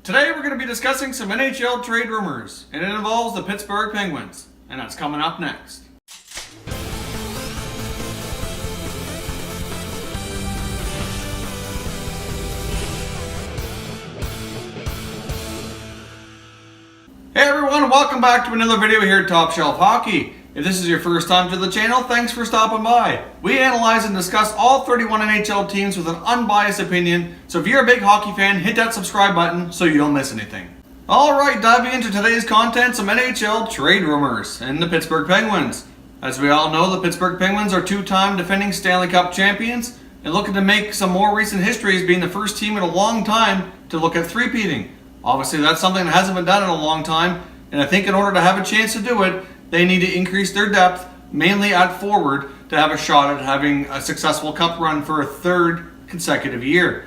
Today we're going to be discussing some NHL trade rumors, and it involves the Pittsburgh Penguins, and that's coming up next. Hey everyone, welcome back to another video here at Top Shelf Hockey. If this is your first time to the channel, thanks for stopping by. We analyze and discuss all 31 NHL teams with an unbiased opinion, so if you're a big hockey fan, hit that subscribe button so you don't miss anything. Alright, diving into today's content, some NHL trade rumors and the Pittsburgh Penguins. As we all know, the Pittsburgh Penguins are two-time defending Stanley Cup champions and looking to make some more recent history as being the first team in a long time to look at three-peating. Obviously, that's something that hasn't been done in a long time, and I think in order to have a chance to do it, they need to increase their depth, mainly at forward, to have a shot at having a successful cup run for a third consecutive year.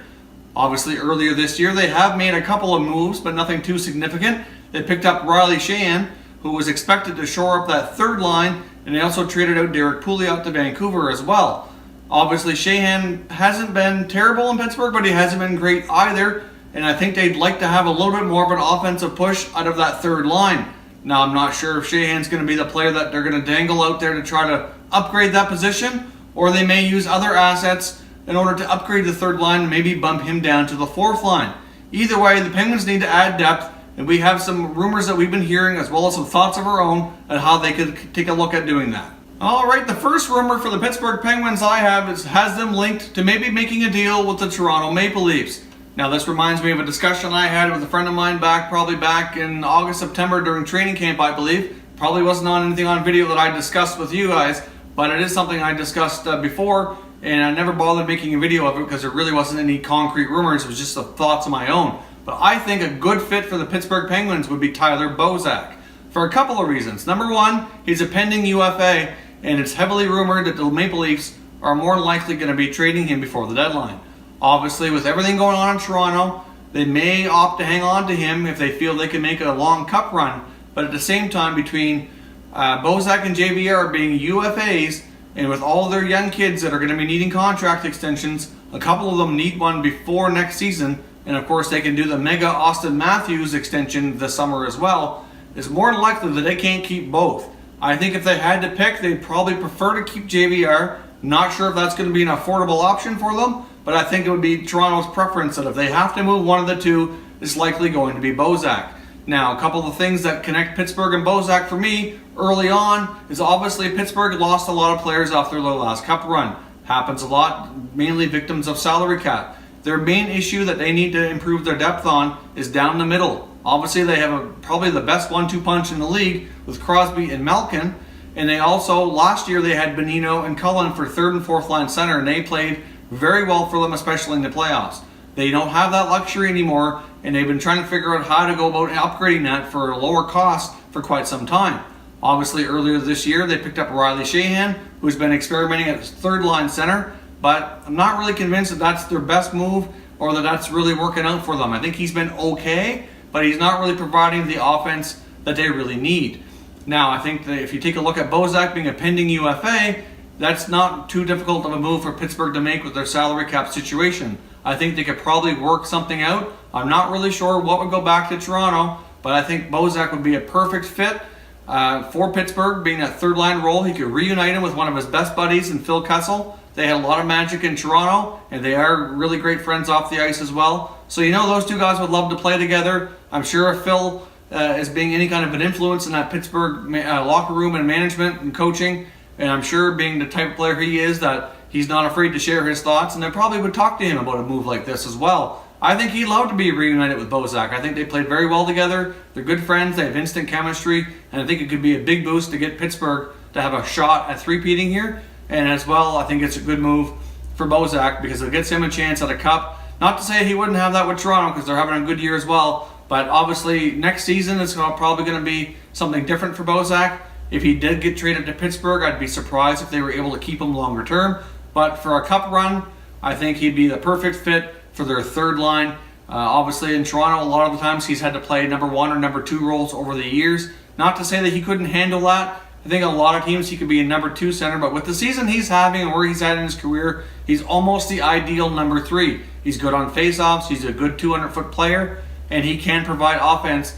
Obviously, earlier this year, they have made a couple of moves, but nothing too significant. They picked up Riley Sheahan, who was expected to shore up that third line, and they also traded out Derek Pouliot to Vancouver as well. Obviously, Sheahan hasn't been terrible in Pittsburgh, but he hasn't been great either, and I think they'd like to have a little bit more of an offensive push out of that third line. Now, I'm not sure if Sheahan's going to be the player that they're going to dangle out there to try to upgrade that position, or they may use other assets in order to upgrade the third line and maybe bump him down to the fourth line. Either way, the Penguins need to add depth, and we have some rumors that we've been hearing as well as some thoughts of our own on how they could take a look at doing that. Alright, the first rumor for the Pittsburgh Penguins I have has them linked to maybe making a deal with the Toronto Maple Leafs. Now, this reminds me of a discussion I had with a friend of mine probably back in August, September during training camp, I believe. Probably wasn't on anything on video that I discussed with you guys, but it is something I discussed before, and I never bothered making a video of it because there really wasn't any concrete rumors. It was just the thoughts of my own. But I think a good fit for the Pittsburgh Penguins would be Tyler Bozak for a couple of reasons. Number one, he's a pending UFA, and it's heavily rumored that the Maple Leafs are more likely going to be trading him before the deadline. Obviously, with everything going on in Toronto, they may opt to hang on to him if they feel they can make a long cup run. But at the same time, between Bozak and JVR being UFAs, and with all their young kids that are going to be needing contract extensions, a couple of them need one before next season, and of course they can do the mega Austin Matthews extension this summer as well, it's more than likely that they can't keep both. I think if they had to pick, they'd probably prefer to keep JVR. Not sure if that's going to be an affordable option for them, but I think it would be Toronto's preference that if they have to move one of the two, it's likely going to be Bozak. Now, a couple of things that connect Pittsburgh and Bozak for me early on is obviously Pittsburgh lost a lot of players after their last cup run. Happens a lot, mainly victims of salary cap. Their main issue that they need to improve their depth on is down the middle. Obviously, they have probably the best 1-2 punch in the league with Crosby and Malkin. And they also, last year, they had Bonino and Cullen for third and fourth line center, and they played very well for them, especially in the playoffs. They don't have that luxury anymore, and they've been trying to figure out how to go about upgrading that for a lower cost for quite some time. Obviously, earlier this year, they picked up Riley Sheahan, who's been experimenting at third line center, but I'm not really convinced that that's their best move or that that's really working out for them. I think he's been okay, but he's not really providing the offense that they really need. Now, I think that if you take a look at Bozak being a pending UFA, that's not too difficult of a move for Pittsburgh to make with their salary cap situation. I think they could probably work something out. I'm not really sure what would go back to Toronto, but I think Bozak would be a perfect fit for Pittsburgh, being that third line role. He could reunite him with one of his best buddies in Phil Kessel. They had a lot of magic in Toronto, and they are really great friends off the ice as well. So you know those two guys would love to play together. I'm sure if Phil is being any kind of an influence in that Pittsburgh locker room and management and coaching, and I'm sure being the type of player he is that he's not afraid to share his thoughts, and they probably would talk to him about a move like this as well. I think he'd love to be reunited with Bozak. I think they played very well together. They're good friends. They have instant chemistry, and I think it could be a big boost to get Pittsburgh to have a shot at three-peating here. And as well, I think it's a good move for Bozak because it gets him a chance at a cup. Not to say he wouldn't have that with Toronto because they're having a good year as well, but obviously next season it's probably going to be something different for Bozak. If he did get traded to Pittsburgh, I'd be surprised if they were able to keep him longer term. But for a cup run, I think he'd be the perfect fit for their third line. Obviously in Toronto, a lot of the times he's had to play number 1 or number 2 roles over the years. Not to say that he couldn't handle that. I think a lot of teams he could be a number 2 center, but with the season he's having and where he's at in his career, he's almost the ideal number 3. He's good on faceoffs. He's a good 200-foot player. and he can provide offense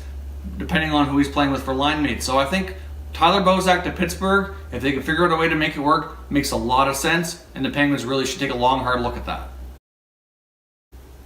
depending on who he's playing with for line mates. So I think Tyler Bozak to Pittsburgh, if they can figure out a way to make it work, makes a lot of sense, and the Penguins really should take a long, hard look at that.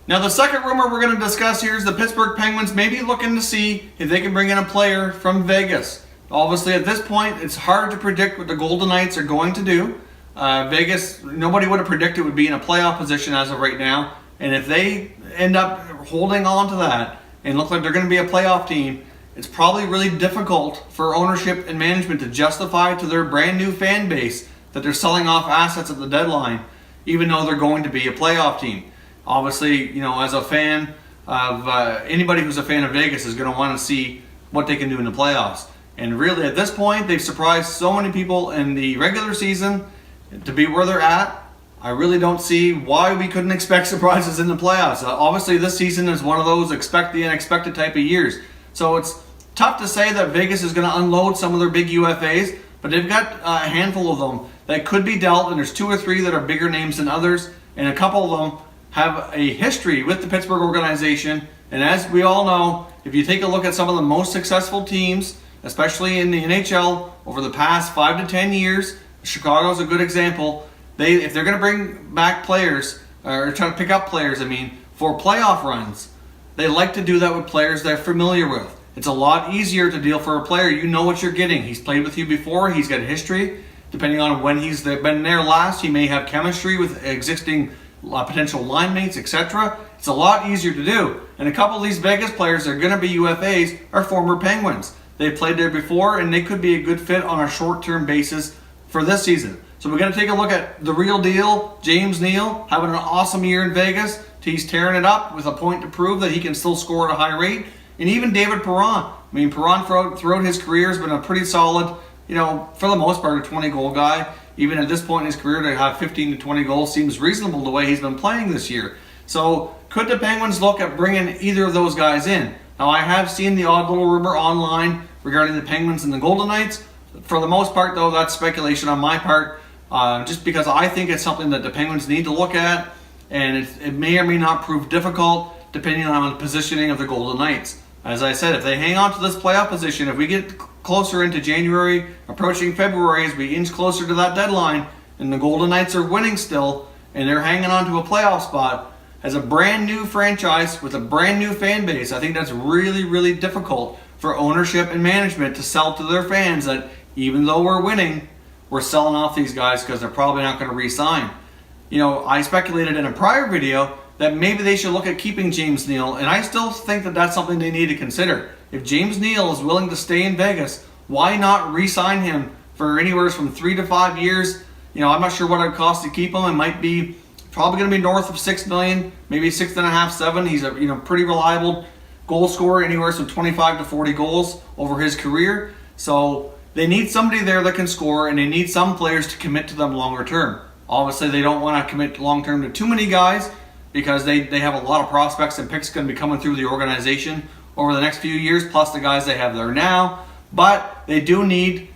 Now, the second rumor we're going to discuss here is the Pittsburgh Penguins may be looking to see if they can bring in a player from Vegas. Obviously, at this point, it's hard to predict what the Golden Knights are going to do. Vegas, nobody would have predicted would be in a playoff position as of right now, and if they end up holding on to that and look like they're going to be a playoff team, it's probably really difficult for ownership and management to justify to their brand new fan base that they're selling off assets at the deadline, even though they're going to be a playoff team. Obviously, as a fan of anybody who's a fan of Vegas is going to want to see what they can do in the playoffs. And really, at this point, they've surprised so many people in the regular season to be where they're at. I really don't see why we couldn't expect surprises in the playoffs. Obviously, this season is one of those expect the unexpected type of years. So it's tough to say that Vegas is going to unload some of their big UFAs, but they've got a handful of them that could be dealt, and there's 2 or 3 that are bigger names than others, and a couple of them have a history with the Pittsburgh organization. And as we all know, if you take a look at some of the most successful teams, especially in the NHL over the past 5 to 10 years, Chicago's a good example. If they're going to bring back players, or try to pick up players, for playoff runs, they like to do that with players they're familiar with. It's a lot easier to deal for a player. You know what you're getting. He's played with you before. He's got a history. Depending on when he's been there last, he may have chemistry with existing potential line mates, etc. It's a lot easier to do. And a couple of these Vegas players that are going to be UFAs are former Penguins. They played there before, and they could be a good fit on a short-term basis for this season. So we're going to take a look at the real deal. James Neal having an awesome year in Vegas. He's tearing it up with a point to prove that he can still score at a high rate. And even David Perron. Perron throughout his career has been a pretty solid, for the most part, a 20-goal guy. Even at this point in his career, to have 15 to 20 goals seems reasonable the way he's been playing this year. So could the Penguins look at bringing either of those guys in? Now, I have seen the odd little rumor online regarding the Penguins and the Golden Knights. For the most part, though, that's speculation on my part, just because I think it's something that the Penguins need to look at, and it may or may not prove difficult depending on the positioning of the Golden Knights. As I said, if they hang on to this playoff position, if we get closer into January, approaching February, as we inch closer to that deadline, and the Golden Knights are winning still, and they're hanging on to a playoff spot, as a brand new franchise with a brand new fan base, I think that's really, really difficult for ownership and management to sell to their fans that even though we're winning, we're selling off these guys because they're probably not going to re-sign. I speculated in a prior video that maybe they should look at keeping James Neal, and I still think that that's something they need to consider. If James Neal is willing to stay in Vegas, why not re-sign him for anywhere from 3 to 5 years? I'm not sure what it would cost to keep him. It might be probably going to be north of $6 million, maybe 6.5, 7. He's a pretty reliable goal scorer, anywhere from 25 to 40 goals over his career. So they need somebody there that can score, and they need some players to commit to them longer term. Obviously, they don't want to commit long term to too many guys, because they have a lot of prospects and picks going to be coming through the organization over the next few years, plus the guys they have there now. But they do need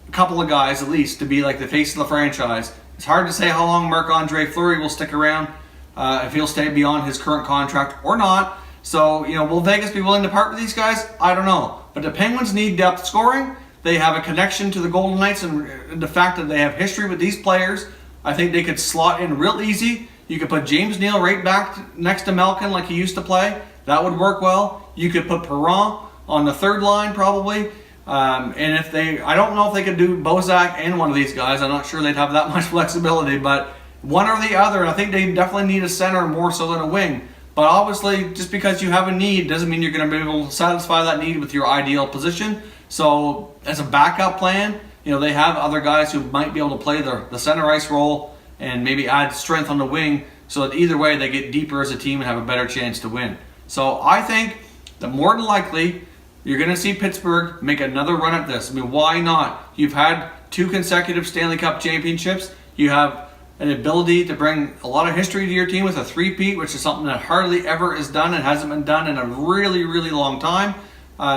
a couple of guys at least to be like the face of the franchise. It's hard to say how long Marc-Andre Fleury will stick around, if he'll stay beyond his current contract or not. So, will Vegas be willing to part with these guys? I don't know. But the Penguins need depth scoring. They have a connection to the Golden Knights, and the fact that they have history with these players, I think they could slot in real easy. You could put James Neal right back next to Malkin like he used to play. That would work well. You could put Perron on the third line probably. And I don't know if they could do Bozak and one of these guys. I'm not sure they'd have that much flexibility, but one or the other. I think they definitely need a center more so than a wing. But obviously, just because you have a need doesn't mean you're going to be able to satisfy that need with your ideal position. So as a backup plan, they have other guys who might be able to play the center ice role and maybe add strength on the wing, so that either way they get deeper as a team and have a better chance to win. So I think that more than likely you're going to see Pittsburgh make another run at this. Why not? You've had 2 consecutive Stanley Cup championships. You have an ability to bring a lot of history to your team with a 3-peat, which is something that hardly ever is done and hasn't been done in a really, really long time,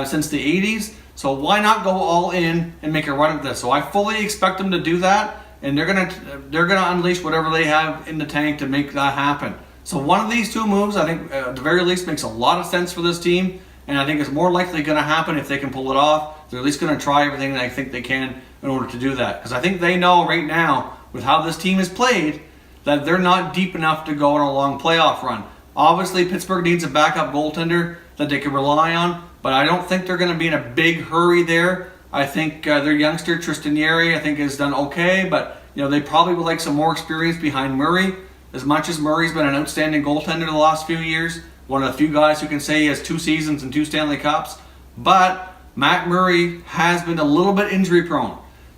since the 80s. So why not go all in and make a run at this? So I fully expect them to do that. And they're gonna unleash whatever they have in the tank to make that happen. So one of these two moves, I think at the very least makes a lot of sense for this team, and I think it's more likely going to happen if they can pull it off. They're at least going to try everything that I think they can in order to do that, because I think they know right now with how this team is played that they're not deep enough to go on a long playoff run. Obviously, Pittsburgh needs a backup goaltender that they can rely on, but I don't think they're going to be in a big hurry there. I think their youngster Tristan Jarry, I think, has done okay, but they probably would like some more experience behind Murray. As much as Murray's been an outstanding goaltender the last few years, one of the few guys who can say he has 2 seasons and 2 Stanley Cups, but Matt Murray has been a little bit injury prone.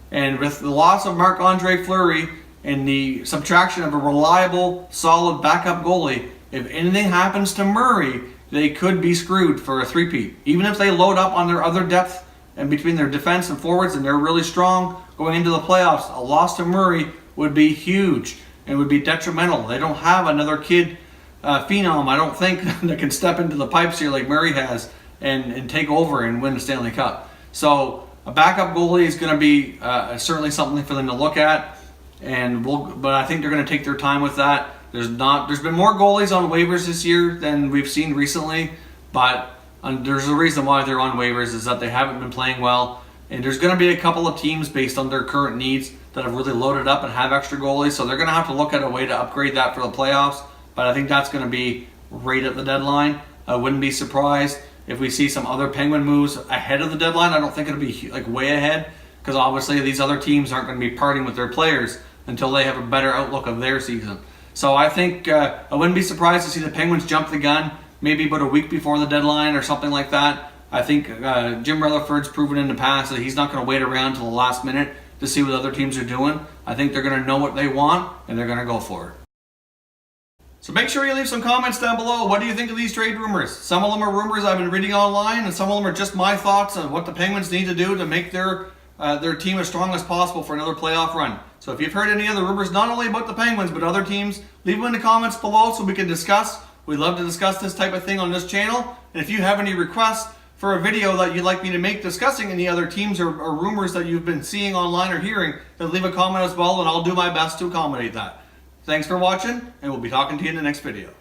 And with the loss of Marc-Andre Fleury and the subtraction of a reliable, solid backup goalie, if anything happens to Murray, they could be screwed for a three-peat. Even if they load up on their other depth and between their defense and forwards and they're really strong going into the playoffs, a loss to Murray would be huge and would be detrimental. They don't have another kid phenom, I don't think, that can step into the pipes here like Murray has and take over and win the Stanley Cup. So a backup goalie is going to be certainly something for them to look at, but I think they're going to take their time with that. There's been more goalies on waivers this year than we've seen recently, but there's a reason why they're on waivers is that they haven't been playing well, and there's going to be a couple of teams based on their current needs that have really loaded up and have extra goalies, so they're going to have to look at a way to upgrade that for the playoffs, but I think that's going to be right at the deadline. I wouldn't be surprised if we see some other Penguin moves ahead of the deadline. I don't think it'll be way ahead, because obviously these other teams aren't going to be parting with their players until they have a better outlook of their season. So I think I wouldn't be surprised to see the Penguins jump the gun maybe about a week before the deadline or something like that. I think Jim Rutherford's proven in the past that he's not going to wait around till the last minute to see what other teams are doing. I think they're going to know what they want, and they're going to go for it. So make sure you leave some comments down below. What do you think of these trade rumors? Some of them are rumors I've been reading online, and some of them are just my thoughts on what the Penguins need to do to make their team as strong as possible for another playoff run. So if you've heard any other rumors, not only about the Penguins, but other teams, leave them in the comments below so we can discuss. We love to discuss this type of thing on this channel. And if you have any requests for a video that you'd like me to make discussing any other teams or rumors that you've been seeing online or hearing, then leave a comment as well, and I'll do my best to accommodate that. Thanks for watching, and we'll be talking to you in the next video.